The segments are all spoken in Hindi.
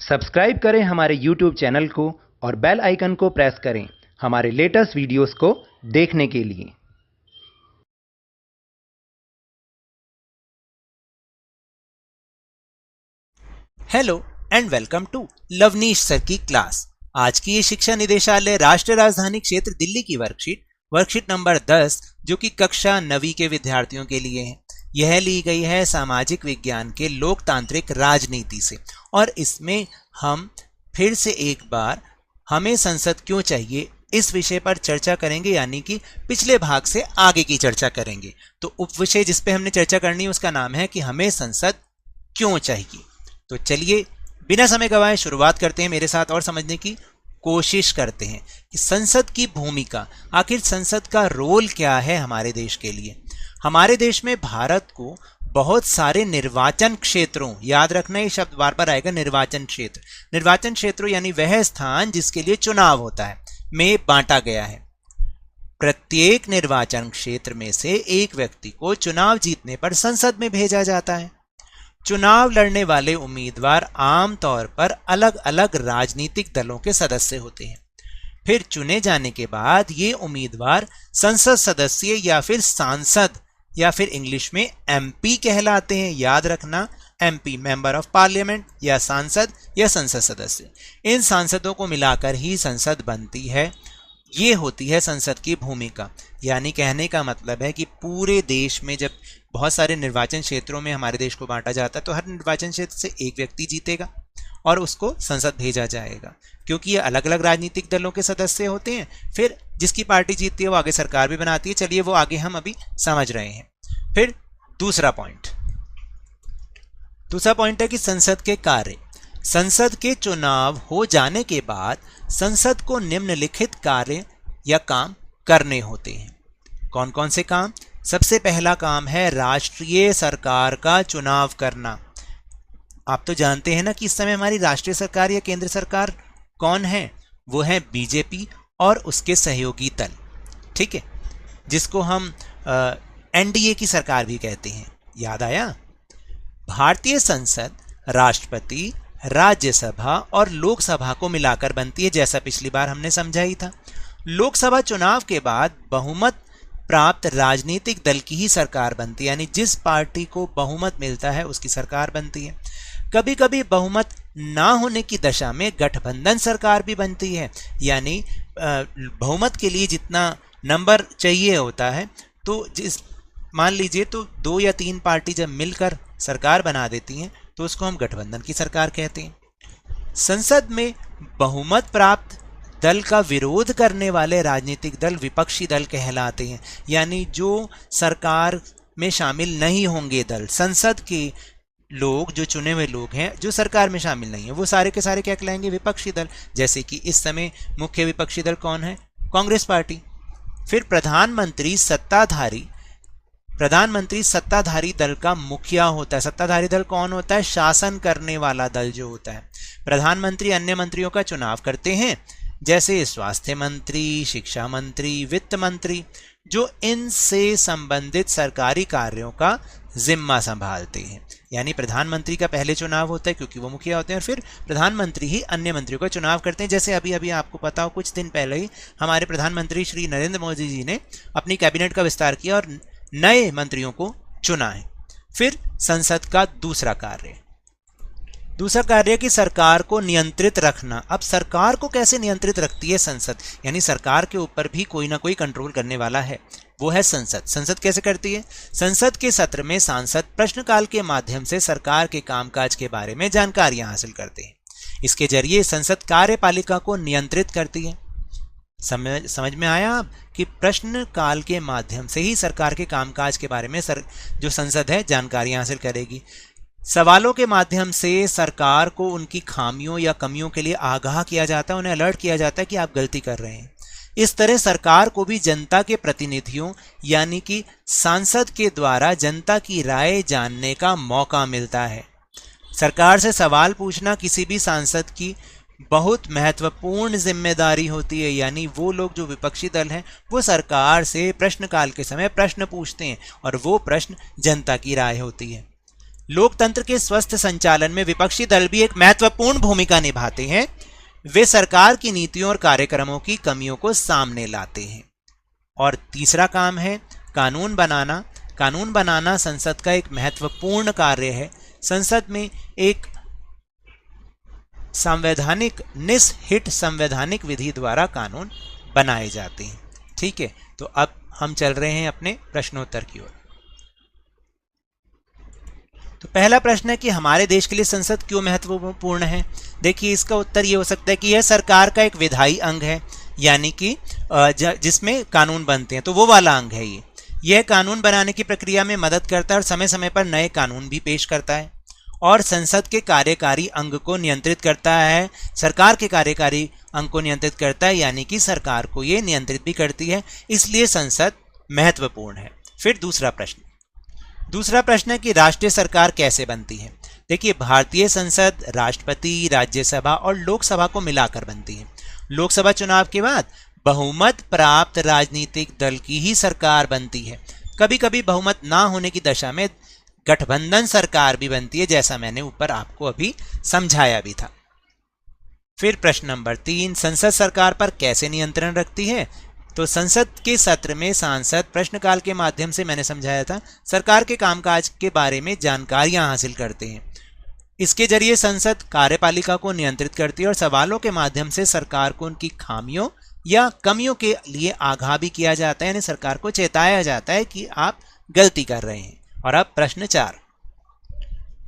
सब्सक्राइब करें हमारे YouTube चैनल को और बेल आइकन को प्रेस करें हमारे लेटेस्ट वीडियोस को देखने के लिए। Hello and welcome to Lavneesh sir की क्लास। आज की ये शिक्षा निदेशालय राष्ट्रीय राजधानी क्षेत्र दिल्ली की वर्कशीट नंबर 10 जो कि कक्षा 9वीं के विद्यार्थियों के लिए है। यह ली गई है सामाजिक विज्ञान के लोकतांत्रिक राजनीति से और इसमें हम फिर से एक बार हमें संसद क्यों चाहिए इस विषय पर चर्चा करेंगे, यानी कि पिछले भाग से आगे की चर्चा करेंगे। तो उपविषय जिस पे हमने चर्चा करनी है उसका नाम है कि हमें संसद क्यों चाहिए। तो चलिए बिना समय गवाए शुरुआत करते हैं मेरे साथ और समझने की कोशिश करते हैं कि संसद की भूमिका, आखिर संसद का रोल क्या है हमारे देश के लिए। हमारे देश में भारत को बहुत सारे निर्वाचन क्षेत्रों, याद रखना ये शब्द बार बार आएगा, निर्वाचन क्षेत्रों यानी वह स्थान जिसके लिए चुनाव होता है, में बांटा गया है। प्रत्येक निर्वाचन क्षेत्र में से एक व्यक्ति को चुनाव जीतने पर संसद में भेजा जाता है। चुनाव लड़ने वाले उम्मीदवार आमतौर पर अलग अलग राजनीतिक दलों के सदस्य होते हैं। फिर चुने जाने के बाद ये उम्मीदवार संसद सदस्य या फिर सांसद या फिर इंग्लिश में एमपी कहलाते हैं। याद रखना, एमपी मेंबर ऑफ पार्लियामेंट या सांसद या संसद सदस्य। इन सांसदों को मिलाकर ही संसद बनती है। ये होती है संसद की भूमिका। यानी कहने का मतलब है कि पूरे देश में जब बहुत सारे निर्वाचन क्षेत्रों में हमारे देश को बांटा जाता है तो हर निर्वाचन क्षेत्र से एक व्यक्ति जीतेगा और उसको संसद भेजा जाएगा, क्योंकि ये अलग अलग राजनीतिक दलों के सदस्य होते हैं। फिर जिसकी पार्टी जीतती है वो आगे सरकार भी बनाती है। चलिए वो आगे हम अभी समझ रहे हैं। फिर दूसरा पॉइंट है कि संसद के कार्य। संसद के चुनाव हो जाने के बाद संसद को निम्नलिखित कार्य या काम करने होते हैं। कौन कौन से काम? सबसे पहला काम है राष्ट्रीय सरकार का चुनाव करना। आप तो जानते हैं ना कि इस समय हमारी राष्ट्रीय सरकार या केंद्र सरकार कौन है? वो है बीजेपी और उसके सहयोगी दल, ठीक है, जिसको हम एनडीए की सरकार भी कहते हैं। याद आया? भारतीय संसद राष्ट्रपति, राज्यसभा और लोकसभा को मिलाकर बनती है, जैसा पिछली बार हमने समझा ही था। लोकसभा चुनाव के बाद बहुमत प्राप्त राजनीतिक दल की ही सरकार बनती है, यानी जिस पार्टी को बहुमत मिलता है उसकी सरकार बनती है। कभी कभी बहुमत ना होने की दशा में गठबंधन सरकार भी बनती है, यानी बहुमत के लिए जितना नंबर चाहिए होता है, तो मान लीजिए तो 2 या 3 पार्टी जब मिलकर सरकार बना देती हैं तो उसको हम गठबंधन की सरकार कहते हैं। संसद में बहुमत प्राप्त दल का विरोध करने वाले राजनीतिक दल विपक्षी दल कहलाते हैं, यानी जो सरकार में शामिल नहीं होंगे दल, संसद के लोग, जो चुने हुए लोग हैं जो सरकार में शामिल नहीं है, वो सारे के सारे क्या कहलाएंगे? विपक्षी दल। जैसे कि इस समय मुख्य विपक्षी दल कौन है? कांग्रेस पार्टी। फिर प्रधानमंत्री सत्ताधारी दल का मुखिया होता है। सत्ताधारी दल कौन होता है? शासन करने वाला दल जो होता है। प्रधानमंत्री अन्य मंत्रियों का चुनाव करते हैं, जैसे स्वास्थ्य मंत्री, शिक्षा मंत्री, वित्त मंत्री, जो इनसे संबंधित सरकारी कार्यों का जिम्मा संभालते हैं। यानी प्रधानमंत्री का पहले चुनाव होता है क्योंकि वो मुखिया होते हैं, और फिर प्रधानमंत्री ही अन्य मंत्रियों का चुनाव करते हैं। जैसे अभी अभी आपको पता हो, कुछ दिन पहले ही हमारे प्रधानमंत्री श्री नरेंद्र मोदी जी ने अपनी कैबिनेट का विस्तार किया और नए मंत्रियों को चुना है। फिर संसद का दूसरा कार्य कि सरकार को नियंत्रित रखना। अब सरकार को कैसे नियंत्रित रखती है संसद? यानी सरकार के ऊपर भी कोई ना कोई कंट्रोल करने वाला है, वो है संसद। संसद कैसे करती है? संसद के सत्र में सांसद प्रश्नकाल के माध्यम से सरकार के कामकाज के बारे में जानकारियां हासिल करते हैं। इसके जरिए संसद कार्यपालिका को नियंत्रित करती है। समझ में आया अब कि प्रश्न काल के माध्यम से ही सरकार के कामकाज के बारे में जो संसद है जानकारियां हासिल करेगी। सवालों के माध्यम से सरकार को उनकी खामियों या कमियों के लिए आगाह किया जाता है, उन्हें अलर्ट किया जाता है कि आप गलती कर रहे हैं। इस तरह सरकार को भी जनता के प्रतिनिधियों यानी कि सांसद के द्वारा जनता की राय जानने का मौका मिलता है। सरकार से सवाल पूछना किसी भी सांसद की बहुत महत्वपूर्ण जिम्मेदारी होती है। यानी वो लोग जो विपक्षी दल हैं वो सरकार से प्रश्नकाल के समय प्रश्न पूछते हैं और वो प्रश्न जनता की राय होती है। लोकतंत्र के स्वस्थ संचालन में विपक्षी दल भी एक महत्वपूर्ण भूमिका निभाते हैं। वे सरकार की नीतियों और कार्यक्रमों की कमियों को सामने लाते हैं। और तीसरा काम है कानून बनाना। कानून बनाना संसद का एक महत्वपूर्ण कार्य है। संसद में एक संवैधानिक निसहित संवैधानिक विधि द्वारा कानून बनाए जाते हैं। ठीक है, तो अब हम चल रहे हैं अपने प्रश्नोत्तर की ओर। तो पहला प्रश्न है कि हमारे देश के लिए संसद क्यों महत्वपूर्ण है। देखिए, इसका उत्तर ये हो सकता है कि यह सरकार का एक विधायी अंग है, यानी कि जिसमें कानून बनते हैं, तो वो वाला अंग है। यह कानून बनाने की प्रक्रिया में मदद करता है और समय समय पर नए कानून भी पेश करता है और संसद के कार्यकारी अंग को नियंत्रित करता है। सरकार के कार्यकारी अंग को नियंत्रित करता है, यानी कि सरकार को ये नियंत्रित भी करती है, इसलिए संसद महत्वपूर्ण है। फिर दूसरा प्रश्न है कि राष्ट्रीय सरकार कैसे बनती है। देखिए, भारतीय संसद राष्ट्रपति, राज्यसभा और लोकसभा को मिलाकर बनती है। लोकसभा चुनाव के बाद बहुमत प्राप्त राजनीतिक दल की ही सरकार बनती है। कभी कभी बहुमत ना होने की दशा में गठबंधन सरकार भी बनती है, जैसा मैंने ऊपर आपको अभी समझाया भी था। फिर प्रश्न नंबर 3, संसद सरकार पर कैसे नियंत्रण रखती है। तो संसद के सत्र में सांसद प्रश्नकाल के माध्यम से, मैंने समझाया था, सरकार के कामकाज के बारे में जानकारियां हासिल करते हैं। इसके जरिए संसद कार्यपालिका को नियंत्रित करती है और सवालों के माध्यम से सरकार को उनकी खामियों या कमियों के लिए आगाह भी किया जाता है, यानी सरकार को चेताया जाता है कि आप गलती कर रहे हैं। और अब प्रश्न 4,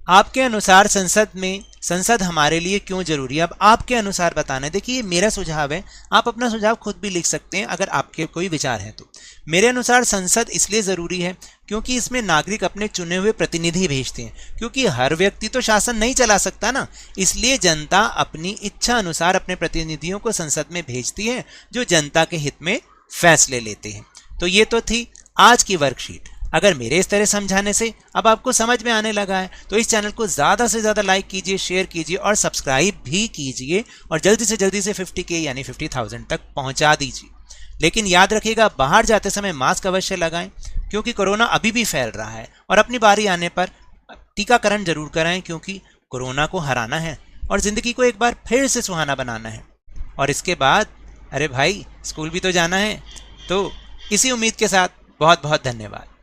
आपके अनुसार संसद हमारे लिए क्यों जरूरी है। अब आपके अनुसार बताना है। देखिए, मेरा सुझाव है, आप अपना सुझाव खुद भी लिख सकते हैं अगर आपके कोई विचार है तो। मेरे अनुसार संसद इसलिए जरूरी है क्योंकि इसमें नागरिक अपने चुने हुए प्रतिनिधि भेजते हैं, क्योंकि हर व्यक्ति तो शासन नहीं चला सकता ना, इसलिए जनता अपनी इच्छा अनुसार अपने प्रतिनिधियों को संसद में भेजती है जो जनता के हित में फैसले लेते हैं। तो ये तो थी आज की वर्कशीट। अगर मेरे इस तरह समझाने से अब आपको समझ में आने लगा है तो इस चैनल को ज़्यादा से ज़्यादा लाइक कीजिए, शेयर कीजिए और सब्सक्राइब भी कीजिए और जल्दी से 50K यानी 50,000 तक पहुंचा दीजिए। लेकिन याद रखिएगा, बाहर जाते समय मास्क अवश्य लगाएं क्योंकि कोरोना अभी भी फैल रहा है और अपनी बारी आने पर टीकाकरण जरूर कराएं क्योंकि कोरोना को हराना है और ज़िंदगी को एक बार फिर से सुहाना बनाना है। और इसके बाद अरे भाई, स्कूल भी तो जाना है। तो इसी उम्मीद के साथ बहुत बहुत धन्यवाद।